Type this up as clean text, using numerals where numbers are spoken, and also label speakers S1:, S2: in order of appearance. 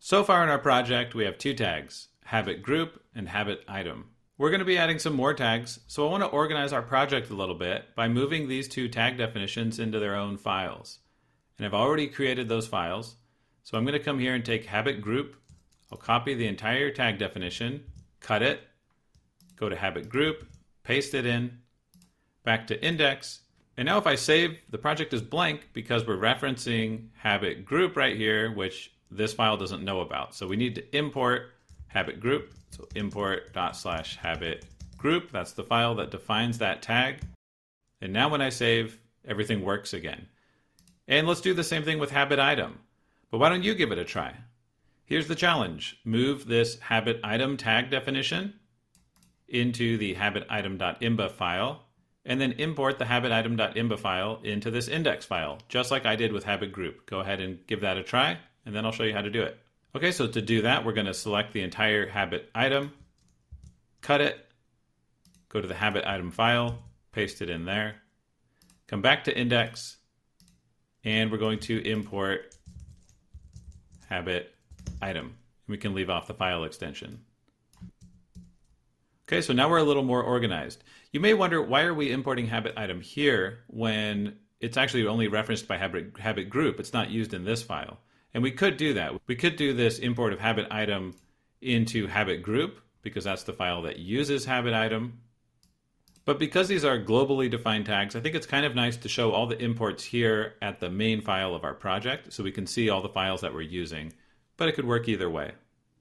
S1: So far in our project, we have two tags, habit group and habit item. We're going to be adding some more tags, so I want to organize our project a little bit by moving these two tag definitions into their own files. And I've already created those files, so I'm going to come here and take habit group. I'll copy the entire tag definition, cut it, go to habit group, paste it in, back to index, and now if I save, the project is blank because we're referencing habit group right here, which this file doesn't know about. So we need to import habit group. So import ./habit group. That's the file that defines that tag. And now when I save, everything works again. And let's do the same thing with habit item. But why don't you give it a try? Here's the challenge. Move this habit item tag definition into the habit item.imba file, and then import the habit item.imba file into this index file, just like I did with habit group. Go ahead and give that a try, and then I'll show you how to do it. Okay, so to do that, we're going to select the entire habit item, cut it, go to the habit item file, paste it in there, come back to index, and we're going to import habit item. We can leave off the file extension. Okay, so now we're a little more organized. You may wonder, why are we importing habit item here when it's actually only referenced by habit group? It's not used in this file. And we could do that. We could do this import of habit item into habit group because that's the file that uses habit item. But because these are globally defined tags, I think it's kind of nice to show all the imports here at the main file of our project so we can see all the files that we're using. But it could work either way.